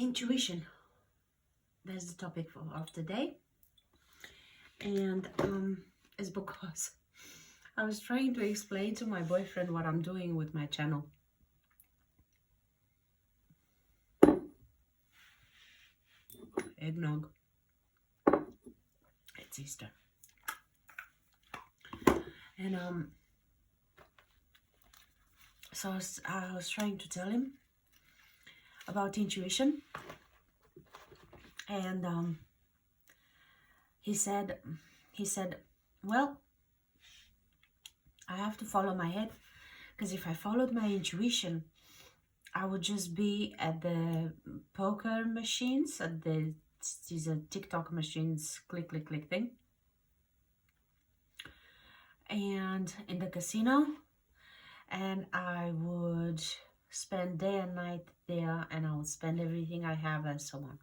Intuition. That's the topic of today. And it's because I was trying to explain to my boyfriend what I'm doing with my channel. Eggnog. It's Easter. And so I was trying to tell him about intuition. And he said, well, I have to follow my head, because if I followed my intuition, I would just be at the poker machines, at these TikTok machines, click, click, click thing. And in the casino, and I would spend day and night there, and I would spend everything I have and so on.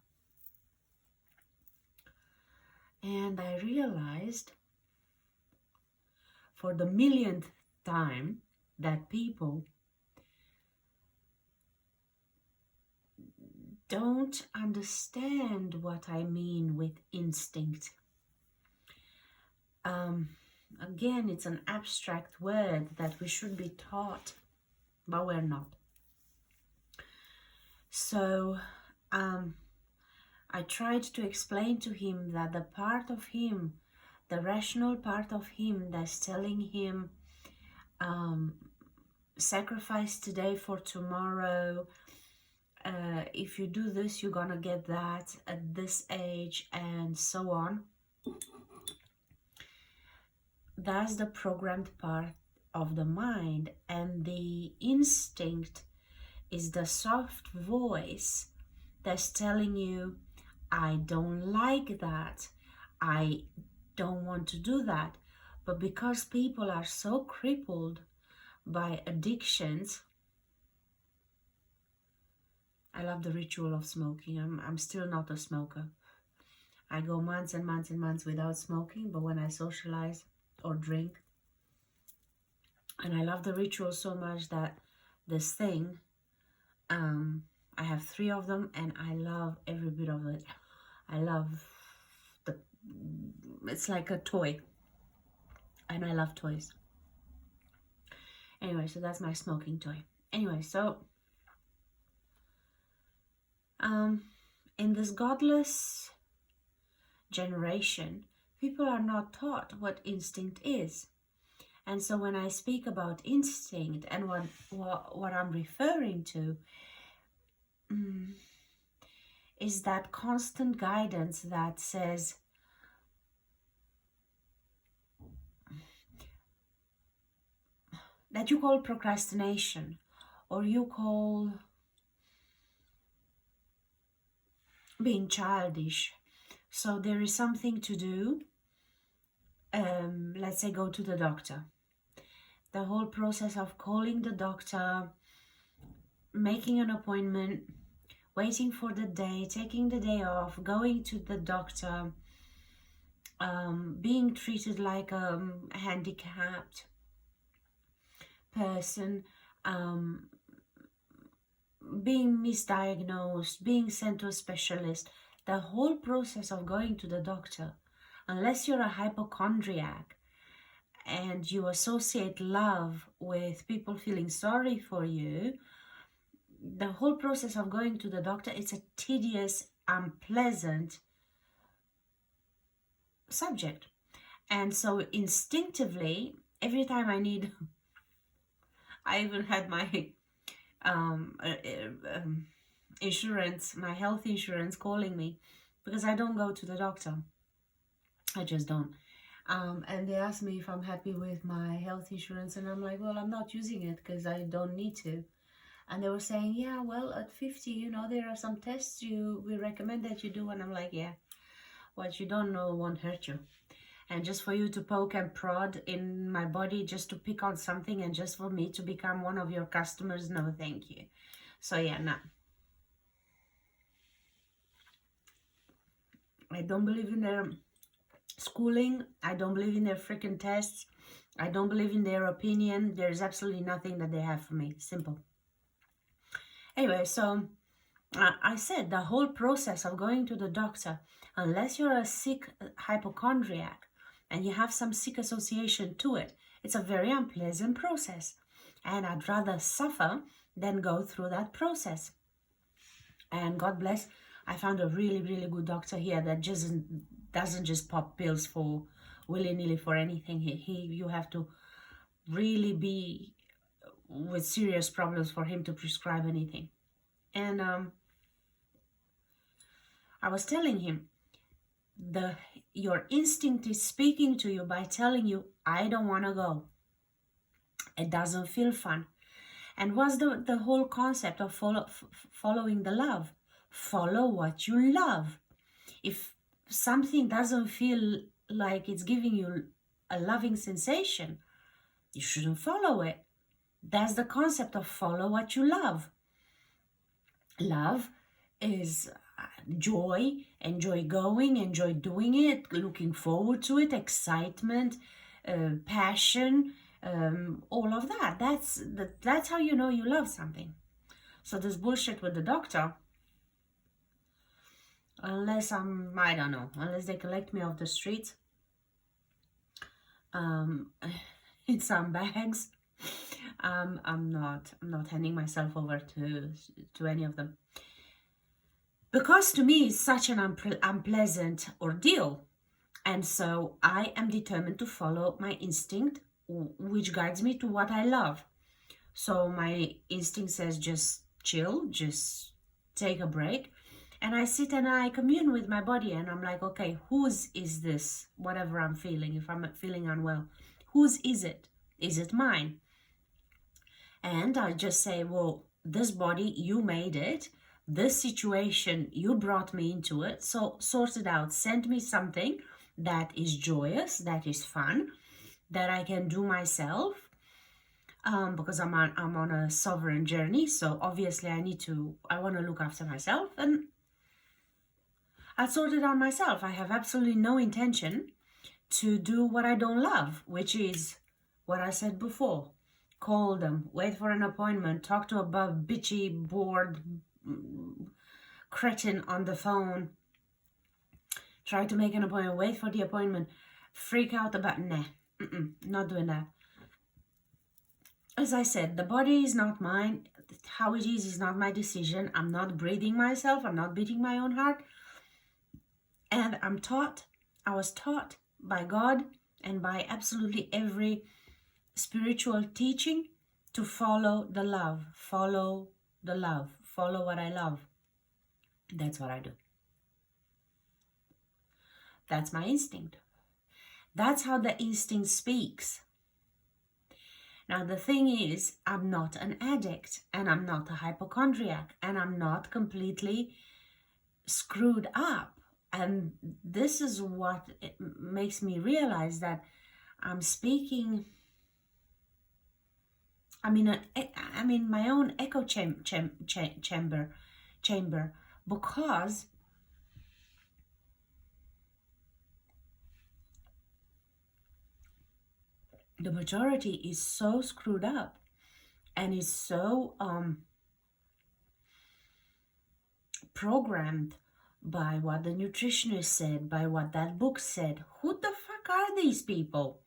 And I realized for the millionth time that people don't understand what I mean with instinct. Again, it's an abstract word that we should be taught, but we're not. So I tried to explain to him that the part of him, the rational part of him that's telling him, sacrifice today for tomorrow, if you do this, you're gonna get that at this age, and so on. That's the programmed part of the mind, and the instinct is the soft voice that's telling you, I don't like that, I don't want to do that. But because people are so crippled by addictions, I love the ritual of smoking. I'm still not a smoker. I go months and months and months without smoking, but when I socialize or drink, and I love the ritual so much that this thing, I have 3 of them, and I love every bit of it. I love it's like a toy, and I love toys. Anyway, so that's my smoking toy. Anyway, so in this godless generation, people are not taught what instinct is. And so when I speak about instinct, and what I'm referring to is that constant guidance that says, that you call procrastination, or you call being childish. So there is something to do, let's say go to the doctor. The whole process of calling the doctor, making an appointment, waiting for the day, taking the day off, going to the doctor, being treated like a handicapped person, being misdiagnosed, being sent to a specialist. The whole process of going to the doctor, unless you're a hypochondriac and you associate love with people feeling sorry for you, the whole process of going to the doctor, it's a tedious, unpleasant subject. And so instinctively, every time I need, I even had my insurance, my health insurance calling me, because I don't go to the doctor. I just don't. And they asked me if I'm happy with my health insurance, and I'm like, well, I'm not using it because I don't need to. And they were saying, yeah, well, at 50, you know, there are some tests we recommend that you do. And I'm like, yeah, what you don't know won't hurt you. And just for you to poke and prod in my body, just to pick on something, and just for me to become one of your customers, no, thank you. So yeah, no. I don't believe in their schooling. I don't believe in their freaking tests. I don't believe in their opinion. There's absolutely nothing that they have for me. Simple. Anyway, so I said the whole process of going to the doctor, unless you're a sick hypochondriac and you have some sick association to it, it's a very unpleasant process. And I'd rather suffer than go through that process. And God bless, I found a really, really good doctor here that just doesn't just pop pills for willy-nilly for anything. You have to really be with serious problems for him to prescribe anything. And I was telling him, your instinct is speaking to you by telling you, I don't want to go. It doesn't feel fun. And what's the whole concept of following the love? Follow what you love. If something doesn't feel like it's giving you a loving sensation, you shouldn't follow it. That's the concept of follow what you love. Love is joy, enjoy going, enjoy doing it, looking forward to it, excitement, passion, all of that. That's how you know you love something. So this bullshit with the doctor, unless I don't know, unless they collect me off the street, in some bags, I'm not handing myself over to any of them. Because to me, it's such an unpleasant ordeal. And so I am determined to follow my instinct, which guides me to what I love. So my instinct says just chill, just take a break. And I sit and I commune with my body and I'm like, okay, whose is this? Whatever I'm feeling, if I'm feeling unwell, whose is it? Is it mine? And I just say, well, this body, you made it. This situation, you brought me into it. So sort it out. Send me something that is joyous, that is fun, that I can do myself. Because I'm on a sovereign journey. So obviously I want to look after myself, and I'll sort it out myself. I have absolutely no intention to do what I don't love, which is what I said before. Call them, wait for an appointment, talk to a bitchy, bored cretin on the phone, try to make an appointment, wait for the appointment, freak out about, nah, not doing that. As I said, the body is not mine. How it is not my decision. I'm not breathing myself. I'm not beating my own heart. And I was taught by God and by absolutely every spiritual teaching to follow the love. Follow the love. Follow what I love. That's what I do. That's my instinct. That's how the instinct speaks. Now, the thing is, I'm not an addict, and I'm not a hypochondriac, and I'm not completely screwed up. And this is what makes me realize that I'm speaking, I'm in my own echo chamber, because the majority is so screwed up and is so programmed by what the nutritionist said, by what that book said. Who the fuck are these people?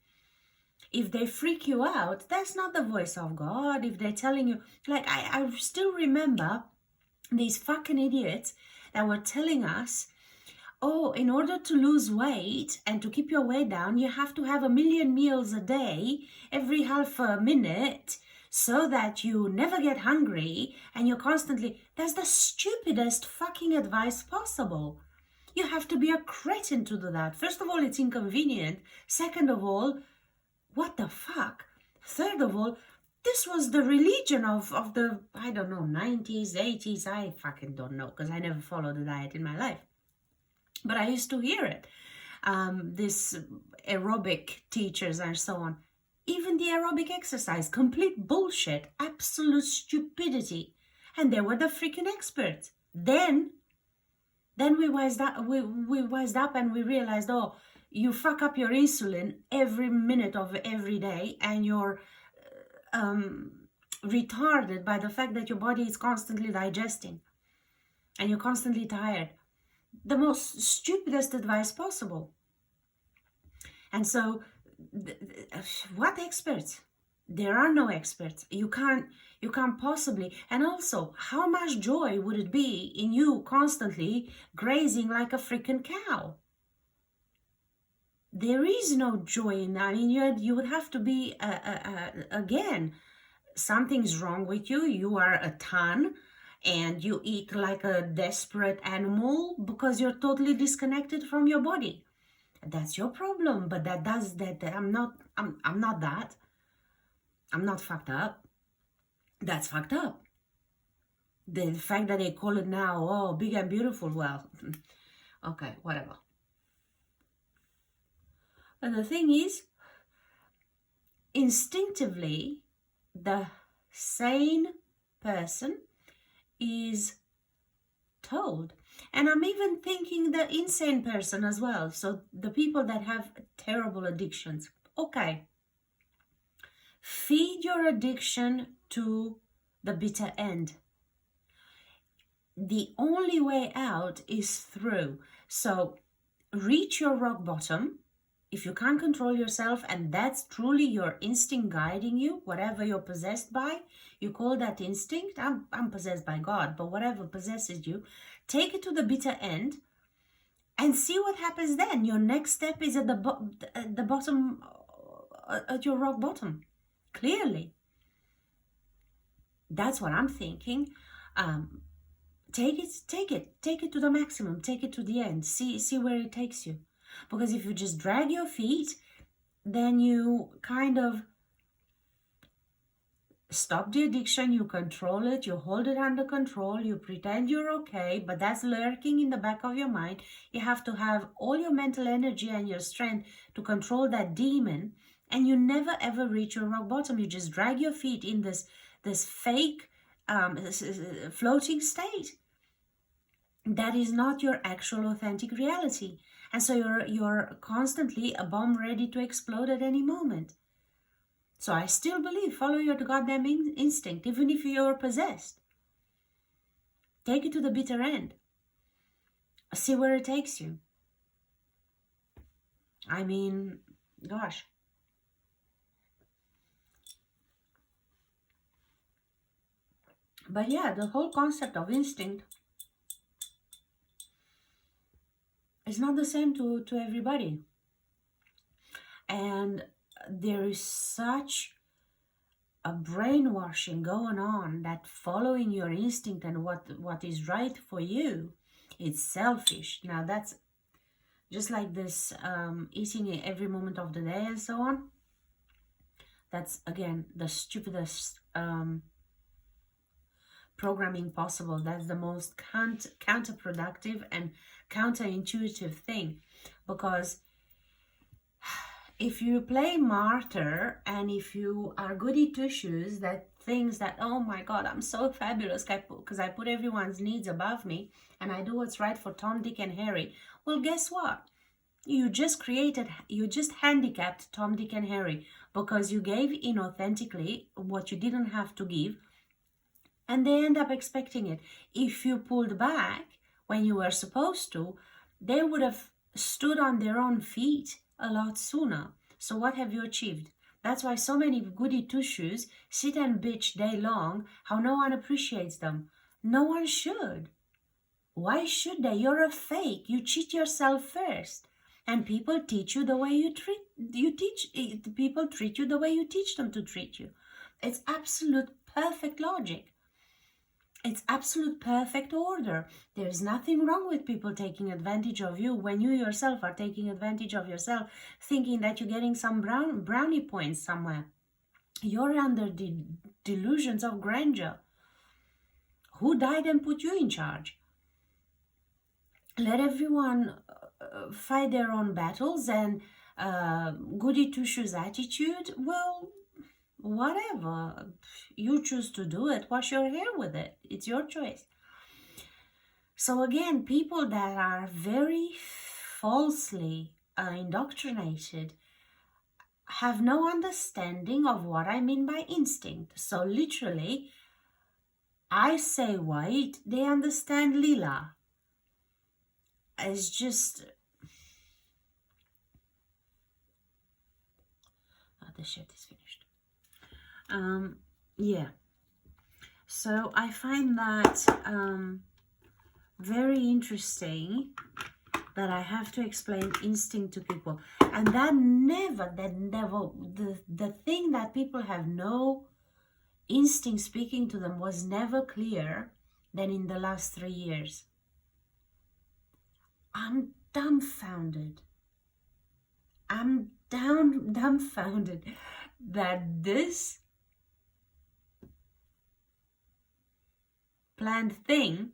If they freak you out, that's not the voice of God. If they're telling you, like, I still remember these fucking idiots that were telling us, oh, in order to lose weight and to keep your weight down, you have to have 1 million meals a day, every half a minute, so that you never get hungry and you're constantly... That's the stupidest fucking advice possible. You have to be a cretin to do that. First of all, it's inconvenient. Second of all, what the fuck? Third of all, this was the religion of the, I don't know, 90s, 80s. I fucking don't know, because I never followed a diet in my life. But I used to hear it. This aerobic teachers and so on. Even the aerobic exercise, complete bullshit, absolute stupidity. And they were the freaking experts. Then we wised up, we wised up and we realized, oh, you fuck up your insulin every minute of every day, and you're retarded by the fact that your body is constantly digesting. and you're constantly tired. The most stupidest advice possible. And so, what experts? There are no experts. You can't possibly. And also, how much joy would it be in you constantly grazing like a freaking cow? There is no joy in that. I mean, you would have to be again. Something's wrong with you. You are a ton, and you eat like a desperate animal because you're totally disconnected from your body. That's your problem. But that does that. I'm not. I'm not that. I'm not fucked up. That's fucked up. The fact that they call it now, oh, big and beautiful. Well, okay, whatever. But the thing is, instinctively, the sane person is told. And I'm even thinking the insane person as well. So the people that have terrible addictions. Okay. Feed your addiction to the bitter end. The only way out is through. So reach your rock bottom. If you can't control yourself and that's truly your instinct guiding you, whatever you're possessed by, you call that instinct. I'm possessed by God, but whatever possesses you, take it to the bitter end and see what happens then. Your next step is at the bottom, at your rock bottom. Clearly. That's what I'm thinking. Take it to the maximum. Take it to the end. See where it takes you. Because if you just drag your feet, then you kind of stop the addiction, you control it, you hold it under control, you pretend you're okay, but that's lurking in the back of your mind. You have to have all your mental energy and your strength to control that demon, and you never ever reach your rock bottom. You just drag your feet in this fake floating state. That is not your actual authentic reality. And so you're constantly a bomb ready to explode at any moment. So I still believe, follow your goddamn instinct, even if you're possessed. Take it to the bitter end. See where it takes you. I mean, gosh. But yeah, the whole concept of instinct is not the same to everybody. And there is such a brainwashing going on that following your instinct and what is right for you, it's selfish. Now that's just like this eating every moment of the day and so on. That's again the stupidest programming possible. That's the most counterproductive and counterintuitive thing, because if you play martyr and if you are goody two shoes that thinks that, oh my god, I'm so fabulous because I put everyone's needs above me and I do what's right for Tom, Dick and Harry, well, guess what? You just handicapped Tom, Dick and Harry because you gave inauthentically what you didn't have to give, and they end up expecting it. If you pulled back when you were supposed to, they would have stood on their own feet a lot sooner. So what have you achieved? That's why so many goody two-shoes sit and bitch day long how no one appreciates them. No one should. Why should they? You're a fake. You cheat yourself first. And people teach you the way people treat you the way you teach them to treat you. It's absolute perfect logic. It's absolute perfect order. There's nothing wrong with people taking advantage of you when you yourself are taking advantage of yourself, thinking that you're getting some brownie points somewhere. You're under the delusions of grandeur. Who died and put you in charge? Let everyone fight their own battles, and goody two-shoes attitude, well, whatever. You choose to do it. Wash your hair with it. It's your choice. So again, people that are very falsely indoctrinated have no understanding of what I mean by instinct. So literally, I say white, they understand lila. It's just... Oh, the shit is finished. Yeah. So I find that very interesting, that I have to explain instinct to people. And the thing that people have no instinct speaking to them was never clearer than in the last 3 years. I'm dumbfounded. I'm dumbfounded that this planned thing,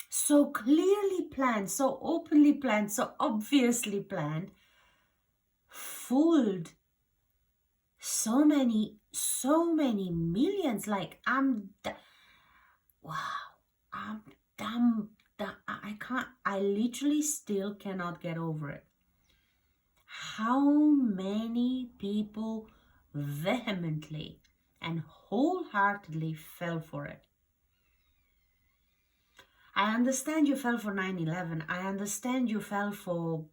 so clearly planned, so openly planned, so obviously planned, fooled so many millions. Like, wow, I'm dumb. I literally still cannot get over it. How many people vehemently and wholeheartedly fell for it. I understand you fell for 9/11. I understand you fell for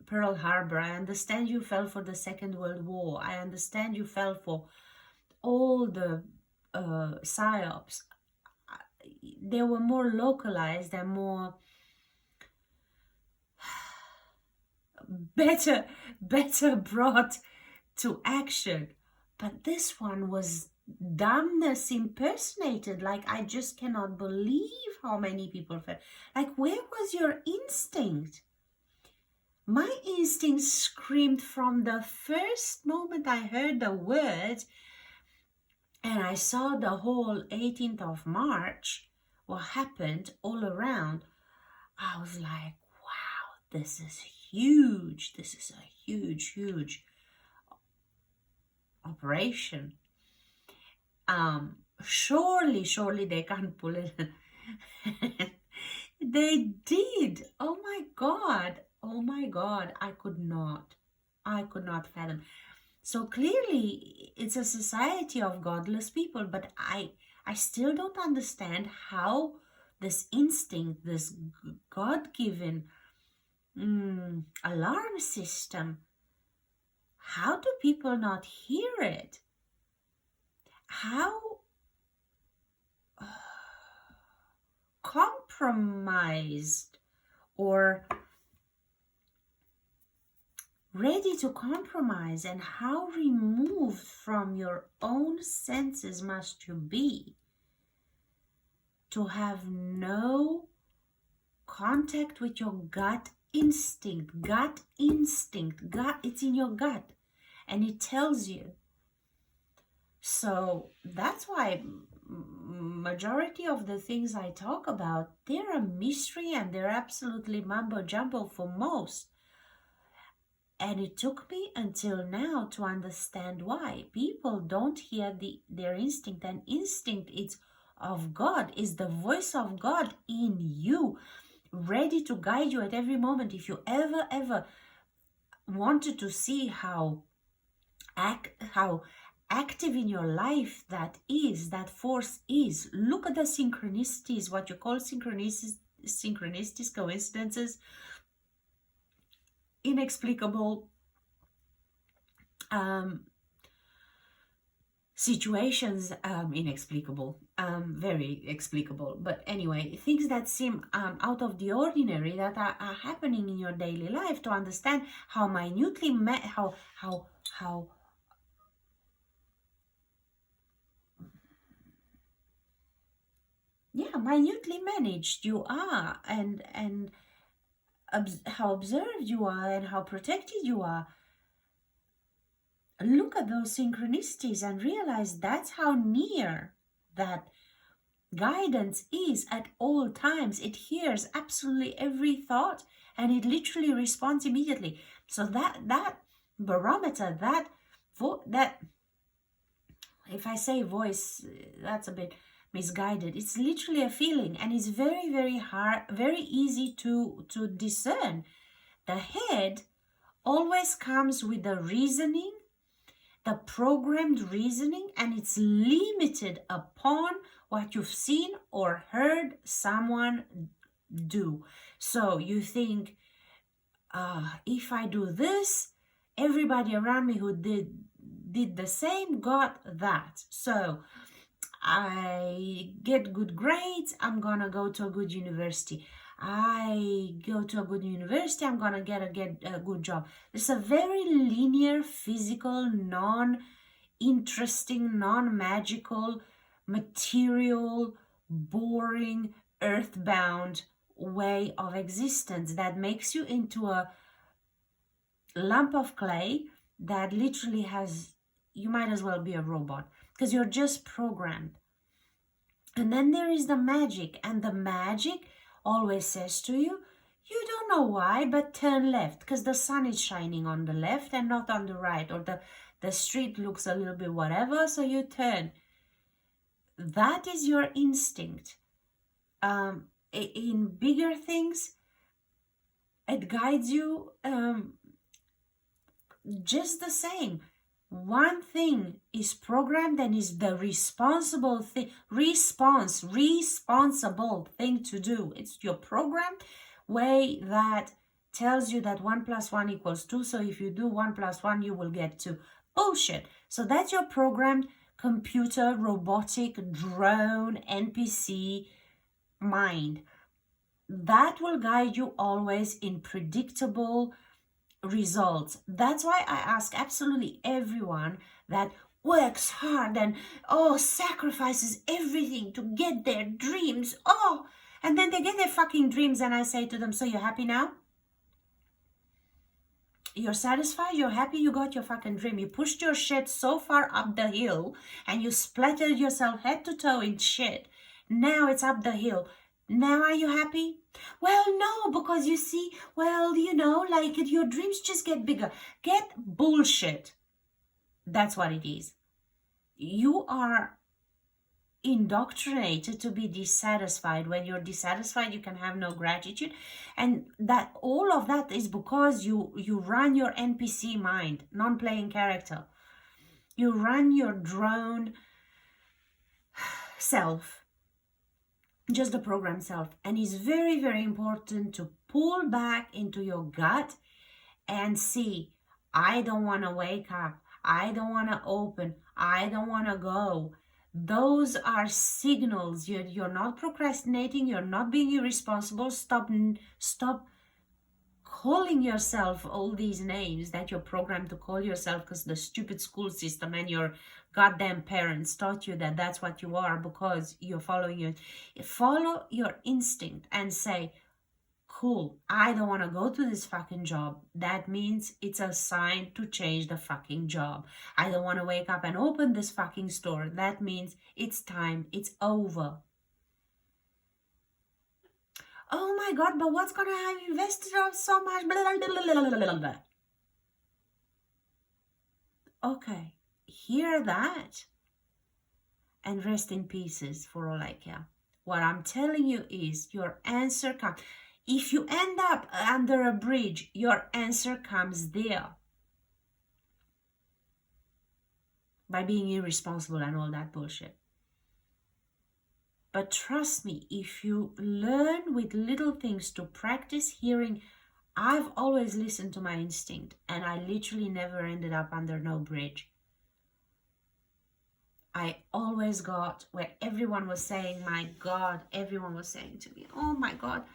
Pearl Harbor. I understand you fell for the Second World War. I understand you fell for all the psyops. They were more localized and more better brought to action. But this one was dumbness impersonated. Like, I just cannot believe how many people fell. Like, where was your instinct? My instinct screamed from the first moment I heard the word and I saw the whole 18th of March, what happened all around. I was like, wow, this is huge. This is a huge operation. Surely they can't pull it. They did. Oh my God, I could not fathom. So clearly it's a society of godless people, but I still don't understand how this instinct, this God-given alarm system, how do people not hear it? How compromised or ready to compromise, and how removed from your own senses must you be to have no contact with your gut instinct. It's in your gut and it tells you. So that's why majority of the things I talk about, they're a mystery and they're absolutely mumbo jumbo for most. And it took me until now to understand why people don't hear their instinct. And instinct is of God, is the voice of God in you, ready to guide you at every moment. If you ever wanted to see how active in your life that force is, look at the synchronicities, what you call synchronicities, coincidences, inexplicable situations, inexplicable, very explicable, but anyway, things that seem out of the ordinary that are happening in your daily life, to understand how minutely minutely managed you are, and how observed you are, and how protected you are. Look at those synchronicities and realize that's how near that guidance is at all times. It hears absolutely every thought and it literally responds immediately. So that barometer, that if I say voice, that's a bit misguided. It's literally a feeling, and it's very hard, very easy to discern. The head always comes with the reasoning the programmed reasoning, and it's limited upon what you've seen or heard someone do. So you think, if I do this, everybody around me who did the same got that. So I get good grades, I'm gonna go to a good university. I go to a good university, I'm gonna get a good job. It's a very linear, physical, non-interesting, non-magical, material, boring, earthbound way of existence that makes you into a lump of clay that literally has, you might as well be a robot because you're just programmed. And then there is the magic, and the magic always says to you, you don't know why, but turn left because the sun is shining on the left and not on the right, or the street looks a little bit whatever, so you turn. That is your instinct. In bigger things, it guides you just the same. One thing is programmed and is the responsible thing to do. It's your programmed way that tells you that 1 + 1 = 2. So if you do 1 + 1, you will get 2. Bullshit. So that's your programmed computer, robotic, drone, NPC mind. That will guide you always in predictable results. That's why I ask absolutely everyone that works hard and sacrifices everything to get their dreams. And then they get their fucking dreams, and I say to them, so you're happy now? You're satisfied? You're happy you got your fucking dream? You pushed your shit so far up the hill and you splattered yourself head to toe in shit. Now it's up the hill. Now are you happy? Well, no, because you see, like your dreams just get bigger. Get bullshit. That's what it is. You are indoctrinated to be dissatisfied. When you're dissatisfied, you can have no gratitude. And that all of that is because you run your NPC mind, non-playing character. You run your drone self. Just the program self. And it's very, very important to pull back into your gut and see, I don't want to wake up. I don't want to open. I don't want to go. Those are signals. You're not procrastinating. You're not being irresponsible. Stop calling yourself all these names that you're programmed to call yourself because the stupid school system and your goddamn parents taught you that that's what you are, because you're follow your instinct and say, cool, I don't want to go to this fucking job. That means it's a sign to change the fucking job. I don't want to wake up and open this fucking store. That means it's time. It's over. Oh my God, but what's going to have invested so much? Blah, blah, blah, blah, blah, blah. Okay, hear that and rest in pieces for all I care. What I'm telling you is your answer comes. If you end up under a bridge, your answer comes there. By being irresponsible and all that bullshit. But trust me, if you learn with little things to practice hearing, I've always listened to my instinct, and I literally never ended up under no bridge. I always got where everyone was saying, my God, everyone was saying to me, oh my God,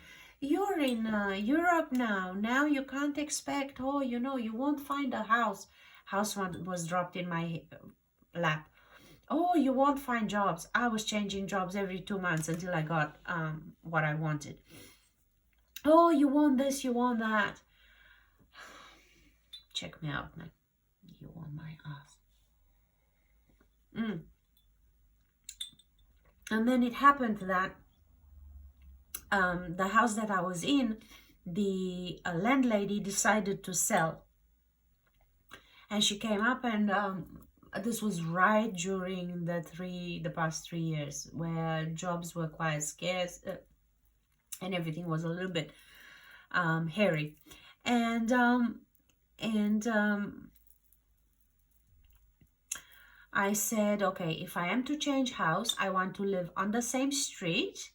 you're in Europe now. Now you can't expect, you won't find a house. House was dropped in my lap. Oh, you won't find jobs. I was changing jobs every 2 months until I got what I wanted. Oh, you want this, you want that. Check me out, man. You want my ass. And then it happened that the house that I was in, the landlady decided to sell. And she came up, and this was right during the past 3 years where jobs were quite scarce and everything was a little bit hairy. And I said, okay, if I am to change house, I want to live on the same street,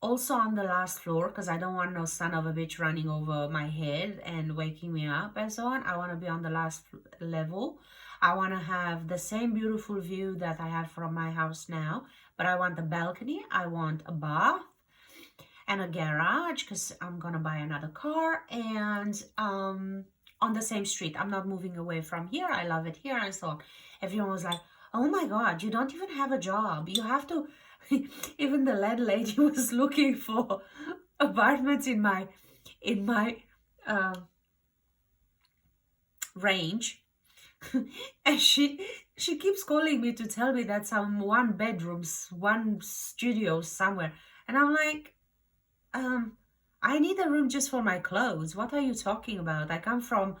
also on the last floor, because I don't want no son of a bitch running over my head and waking me up and so on. I want to be on the last level. I want to have the same beautiful view that I have from my house now, but I want the balcony. I want a bath and a garage because I'm gonna buy another car, and on the same street. I'm not moving away from here. I love it here and so on. Everyone was like, oh my god, you don't even have a job, you have to even the landlady was looking for apartments in my uh, range. And she keeps calling me to tell me that some one bedrooms, one studio somewhere, and I'm like, I need a room just for my clothes. What are you talking about? I come from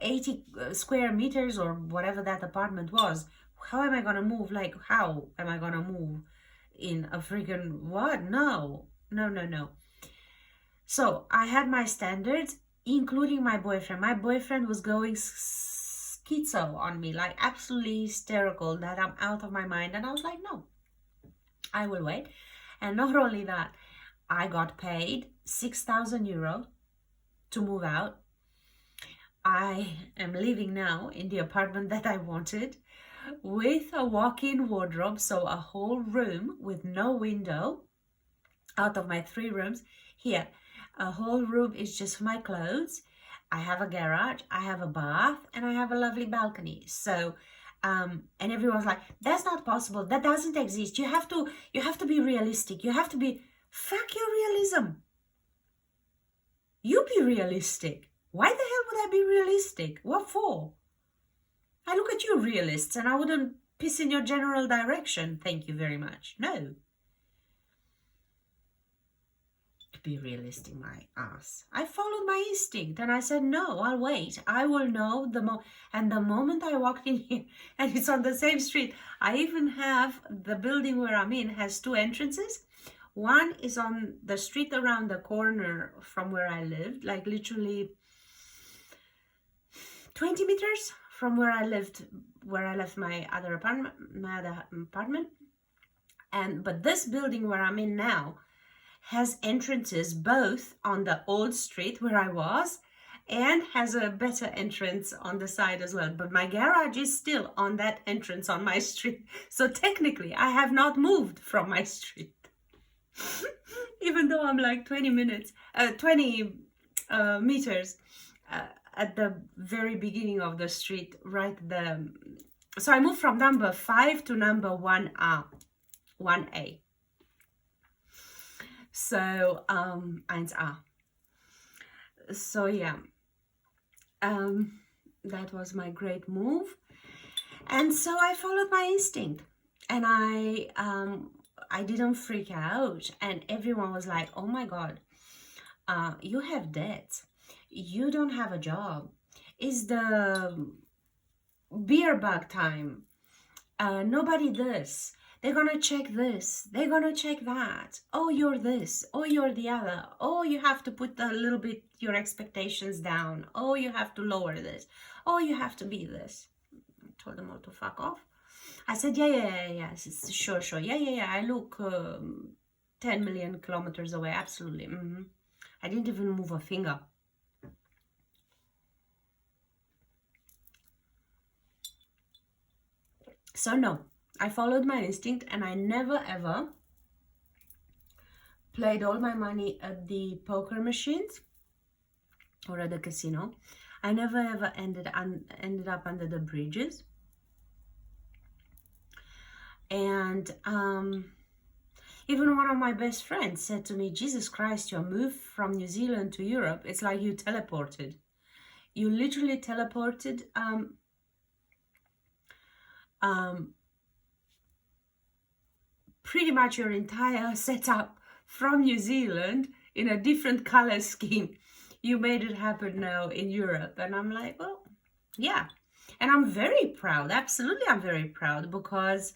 80 square meters or whatever that apartment was. How am I gonna move? Like, how am I gonna move in a freaking what? No, no, no, no. So I had my standards, including my boyfriend. My boyfriend was going schizo on me, like absolutely hysterical that I'm out of my mind. And I was like, no, I will wait. And not only that, I got paid 6,000 euro to move out. I am living now in the apartment that I wanted with a walk-in wardrobe, so a whole room with no window out of my 3 rooms. Here, a whole room is just my clothes. I have a garage, I have a bath, and I have a lovely balcony. So, and everyone's like, that's not possible. That doesn't exist. You have to be realistic. You have to be, fuck your realism. You be realistic. Why the hell would I be realistic? What for? I look at you realists and I wouldn't piss in your general direction. Thank you very much. No. To be realistic, my ass. I followed my instinct and I said, no, I'll wait. I will know and the moment I walked in here, and it's on the same street, I even have the building where I'm in has 2 entrances. One is on the street around the corner from where I lived, like literally 20 meters from where I lived, where I left my other apartment. But this building where I'm in now has entrances both on the old street where I was and has a better entrance on the side as well. But my garage is still on that entrance on my street. So technically I have not moved from my street. Even though I'm like 20 meters at the very beginning of the street, right there. So I moved from number 5 to number 1A. So 1A. So yeah, that was my great move, and so I followed my instinct, and I didn't freak out, and everyone was like, oh my god, you have debts, you don't have a job, it's the beer bug time, nobody this, they're gonna check this, they're gonna check that, oh you're this, oh you're the other, oh you have to put a little bit your expectations down, oh you have to lower this, oh you have to be this. I told them all to fuck off. I said, yeah, sure, yeah, I look 10 million kilometers away, absolutely. I didn't even move a finger. So no, I followed my instinct, and I never ever played all my money at the poker machines or at the casino. I never ever ended up under the bridges. And even one of my best friends said to me, Jesus Christ, your move from New Zealand to Europe, it's like you teleported. You literally teleported pretty much your entire setup from New Zealand in a different color scheme. You made it happen now in Europe. And I'm like, well, yeah. And I'm very proud. Absolutely, I'm very proud, because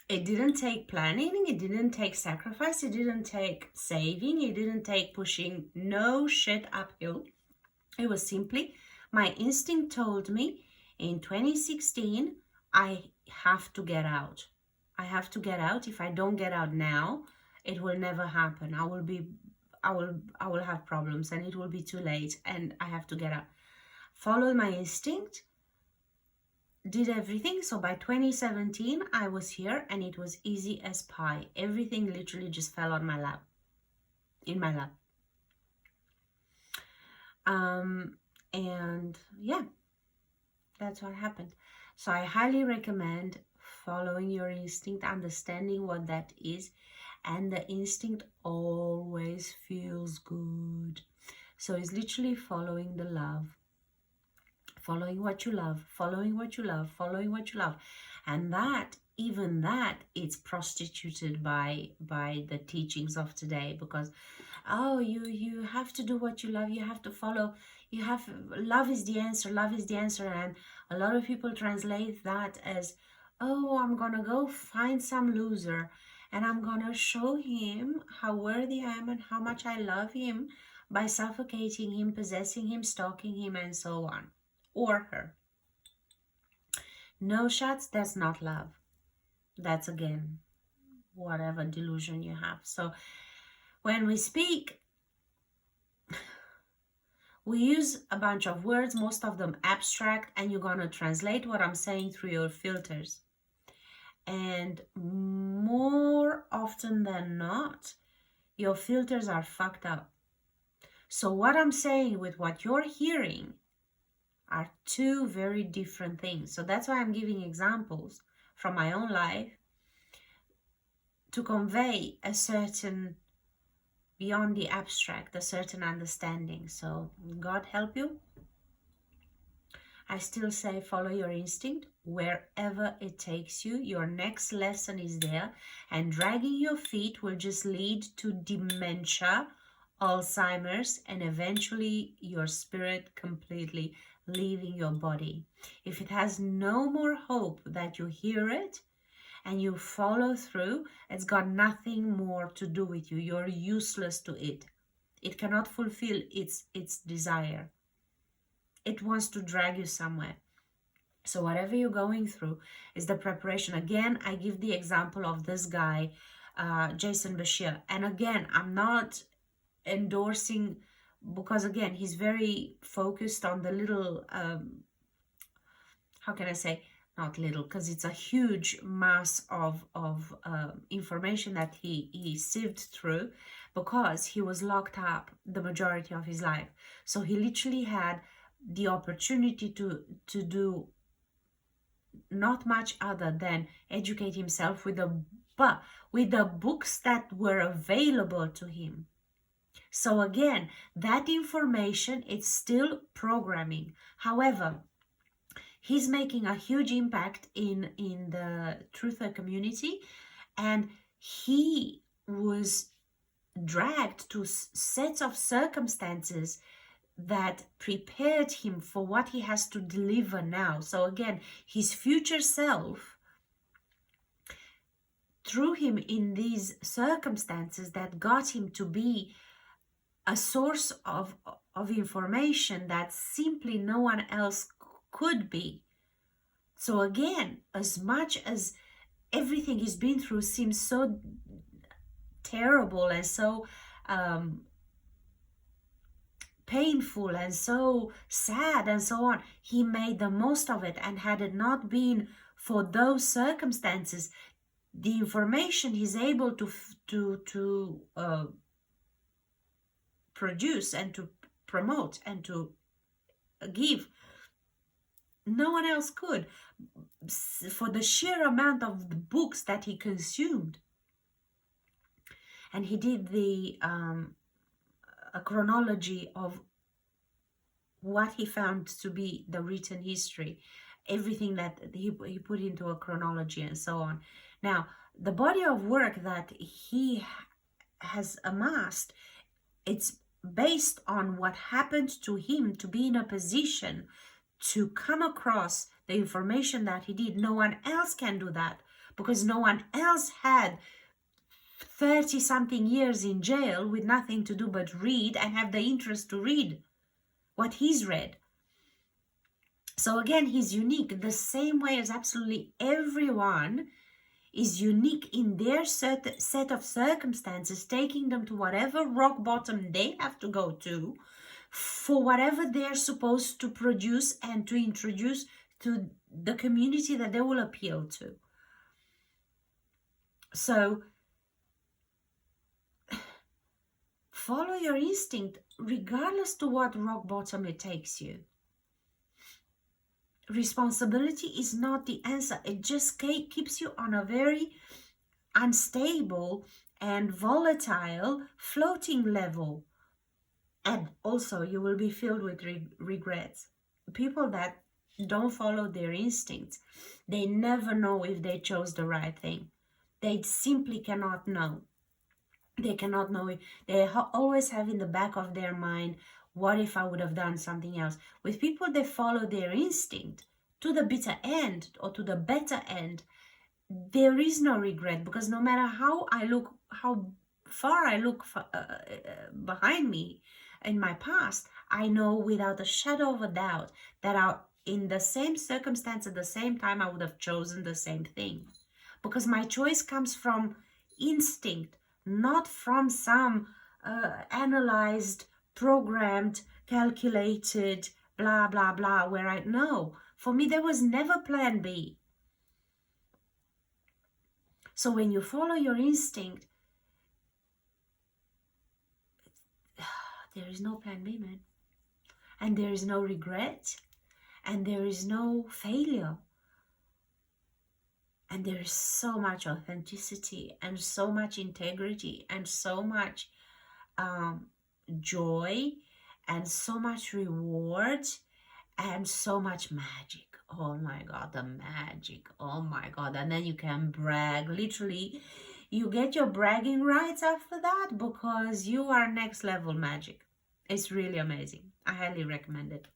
it didn't take planning, it didn't take sacrifice, it didn't take saving, it didn't take pushing no shit uphill. It was simply my instinct told me in 2016 I have to get out. I have to get out. If I don't get out now, it will never happen. I will have problems and it will be too late and I have to get out. Follow my instinct, did everything. So by 2017, I was here and it was easy as pie. Everything literally just fell on my lap, in my lap. And yeah, that's what happened. So I highly recommend following your instinct, understanding what that is, and the instinct always feels good. So it's literally following the love, following what you love, following what you love, following what you love. And that, even that, it's prostituted by the teachings of today, because oh, you have to do what you love, you have to follow, you have, love is the answer, love is the answer. And a lot of people translate that as, oh, I'm gonna go find some loser and I'm gonna show him how worthy I am and how much I love him by suffocating him, possessing him, stalking him, and so on, or her. No shots, that's not love. That's, again, whatever delusion you have. So when we speak, we use a bunch of words, most of them abstract, and you're going to translate what I'm saying through your filters. And more often than not, your filters are fucked up. So what I'm saying with what you're hearing are two very different things. So that's why I'm giving examples from my own life to convey a certain, beyond the abstract, a certain understanding. So God help you. I still say follow your instinct wherever it takes you. Your next lesson is there, and dragging your feet will just lead to dementia, Alzheimer's, and eventually your spirit completely leaving your body. If it has no more hope that you hear it and you follow through, it's got nothing more to do with you. You're useless to it. It cannot fulfill its desire. It wants to drag you somewhere. So whatever you're going through is the preparation. Again, I give the example of this guy, Jason Bashir. And again, I'm not endorsing, because again, he's very focused on the little, how can I say, not little, because it's a huge mass of information that he sieved through, because he was locked up the majority of his life. So he literally had the opportunity to do not much other than educate himself with the books that were available to him. So again, that information, it's still programming. However, he's making a huge impact in the truther community, and he was dragged to sets of circumstances that prepared him for what he has to deliver now. So again, his future self threw him in these circumstances that got him to be a source of information that simply no one else could be. So again, as much as everything he's been through seems so terrible and so painful and so sad and so on, he made the most of it. And had it not been for those circumstances, the information he's able to produce and to promote and to give, no one else could, for the sheer amount of the books that he consumed. And he did a chronology of what he found to be the written history, everything that he put into a chronology and so on. Now, the body of work that he has amassed, it's based on what happened to him to be in a position to come across the information that he did. No one else can do that, because no one else had 30-something years in jail with nothing to do but read and have the interest to read what he's read. So again, he's unique the same way as absolutely everyone is unique in their set of circumstances, taking them to whatever rock bottom they have to go to for whatever they're supposed to produce and to introduce to the community that they will appeal to. So follow your instinct regardless to what rock bottom it takes you. Responsibility is not the answer. It just keeps you on a very unstable and volatile floating level. And also you will be filled with regrets. People that don't follow their instincts, they never know if they chose the right thing. They simply cannot know. They cannot know it. They always have in the back of their mind, what if I would have done something else? With people that follow their instinct to the bitter end or to the better end, there is no regret, because no matter how far I look behind me in my past, I know without a shadow of a doubt that in the same circumstance at the same time, I would have chosen the same thing, because my choice comes from instinct, not from some analyzed, programmed, calculated, blah, blah, blah, where I know. For me, there was never plan B. So when you follow your instinct, there is no plan B, man. And there is no regret. And there is no failure. And there is so much authenticity and so much integrity and so much joy and so much reward and so much magic. Oh my God, the magic. Oh my God. And then you can brag. Literally, you get your bragging rights after that, because you are next level magic. It's really amazing. I highly recommend it.